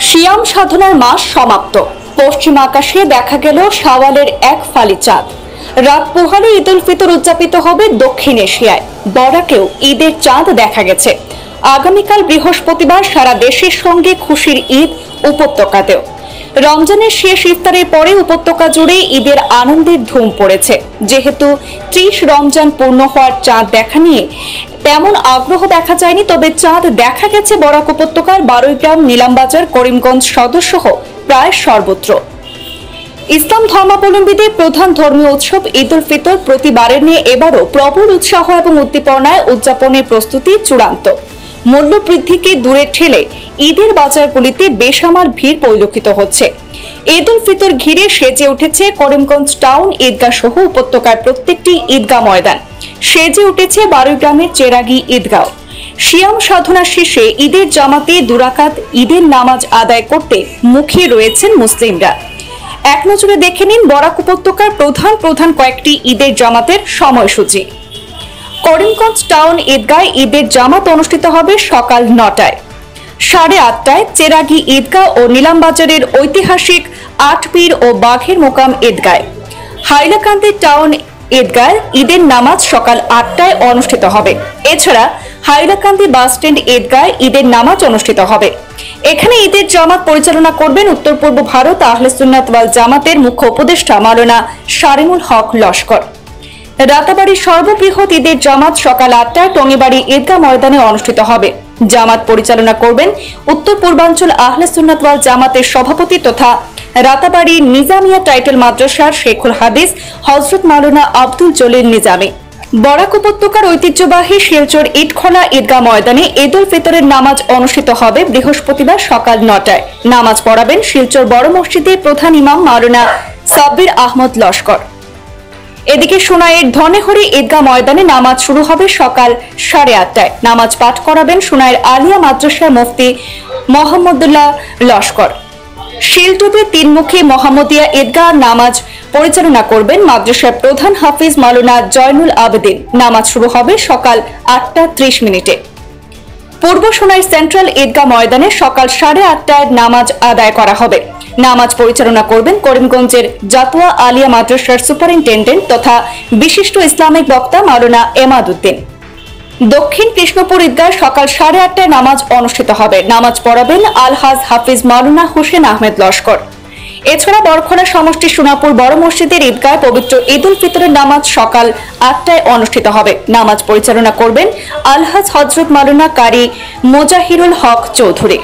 সিয়াম সাধনার মাস সমাপ্ত। পশ্চিম আকাশে দেখা গেল শাওয়ালের এক ফালি চাঁদ। রাত পোহালে ঈদ উল ফিতর উদযাপিত হবে দক্ষিণ এশিয়ায়। বরাকেও ঈদের চাঁদ দেখা গেছে। আগামীকাল বৃহস্পতিবার সারা দেশের সঙ্গে খুশির ঈদ উপত্যকাতেও। রমজানের শেষ ইফতারের পরে উপত্যকা জুড়ে ঈদের আনন্দের ধুম পড়েছে। যেহেতু 30 রমজান পূর্ণ হওয়ার চাঁদ দেখা নিয়ে তেমন আগ্রহ দেখা যায়নি, তবে চাঁদ দেখা গেছে বরাক উপত্যকার বারুইগ্রাম, নিলামবাজার, করিমগঞ্জ সদর সহ প্রায় সর্বত্র। ইসলাম ধর্মাবলম্বীদের প্রধান ধর্মীয় উৎসব ঈদ উল ফিতর প্রতিবারের নিয়ে এবারও প্রবল উৎসাহ এবং উদ্দীপনায় উদযাপনের প্রস্তুতি চূড়ান্ত। মূল্য বৃদ্ধিকে দূরে ঠেলে ঈদের বাজারগুলিতে বেসামাল ভিড় পরিলক্ষিত হচ্ছে। ঈদ উল ফিতর ঘিরে সেজে উঠেছে করিমগঞ্জ টাউন ঈদগাহ সহ উপত্যকার প্রত্যেকটি ঈদগাহ ময়দান। সেজে উঠেছে বারুইগ্রামের চেরাগী ঈদগাহ। সিয়াম সাধনা শেষে ঈদের জামাতে দুরাকাত ঈদের নামাজ আদায় করতে মুখিয়ে রয়েছেন মুসলিমরা। এক নজরে দেখে নিন বরাক উপত্যকার প্রধান কয়েকটি ঈদের জামাতের সময়সূচি। করিমগঞ্জ টাউন ঈদগায় ঈদের জামাত অনুষ্ঠিত হবে সকাল 9টায়। 8:30টায় চেরাগী ঈদগাহ ও নিলামবাজারের ঐতিহাসিক আটপীর ও বাঘের মোকাম ঈদগায়। হাইলাকান্দি টাউন ঈদগায় ঈদের নামাজ সকাল 8টায় অনুষ্ঠিত হবে। এছাড়া হাইলাকান্দি বাস স্ট্যান্ড ঈদগায় ঈদের নামাজ অনুষ্ঠিত হবে। এখানে ঈদের জামাত পরিচালনা করবেন উত্তর পূর্ব ভারত আহলে সুন্নাত ওয়াল জামাতের মুখ্য উপদেষ্টা মাওলানা শারিমুল হক লস্কর। রাতাবাড়ির সর্ববৃহৎ ঈদের জামাত সকাল 8টায় টঙ্গিবাড়ি ঈদগাহ ময়দানে অনুষ্ঠিত হবে। জামাত পরিচালনা করবেন উত্তর পূর্বাঞ্চল আহলে সুন্নাত ওয়াল জামাতের সভাপতি তথা রাতাবাড়ি নিজামিয়া টাইটেল মাদ্রাসার শেখুল হাদিস হযরত মাওলানা আব্দুল জলিল নিজামী। বরাক উপত্যকার ঐতিহ্যবাহী শিলচর ইটখোলা ঈদগাহ ময়দানে ঈদ উল ফিতরের নামাজ অনুষ্ঠিত হবে বৃহস্পতিবার সকাল 9টায়। নামাজ পড়াবেন শিলচর বড় মসজিদের প্রধান ইমাম মাওলানা সাব্বির আহমদ লস্কর। এদিকে সোনাইয়ের ধনেহরি ঈদগাহ ময়দানে নামাজ শুরু হবে সকাল 8:30টায়। নামাজ পাঠ করাবেন সোনাইয়ের আলিয়া মাদ্রাসার মুফতি মোহাম্মদুল্লাহ লস্কর। শিলটুপে তিনমুখী মোহাম্মদিয়া ঈদগাহ নামাজ পরিচালনা করবেন মাদ্রাসার প্রধান হাফিজ মাওলানা জয়নুল আবেদিন। নামাজ শুরু হবে সকাল 8:30 পূর্ব সোনাই সেন্ট্রাল ঈদগাহ ময়দানে সকাল 8:30টায় নামাজ আদায় করা হবে। নামাজ পরিচালনা করবেন করিমগঞ্জের জাতুয়া আলিয়া মাদ্রাসার সুপারিনটেন্ডেন্ট তথা বিশিষ্ট ইসলামিক বক্তা মাওলানা এমাদ উদ্দিন। দক্ষিণ কৃষ্ণপুর ঈদগাহ সকাল 8:30টায় নামাজ অনুষ্ঠিত হবে। নামাজ পড়াবেন আলহাজ হাফিজ মাওলানা হোসেন আহমেদ লস্কর। এছাড়া বরখলা সমষ্টি সোনাপুর বড় মসজিদের ঈদগায় পবিত্র ঈদ উল ফিতরের নামাজ সকাল 8টায় অনুষ্ঠিত হবে। নামাজ পরিচালনা করবেন আলহাজ হযরত মাওলানা কারি মোজাহিরুল হক চৌধুরী।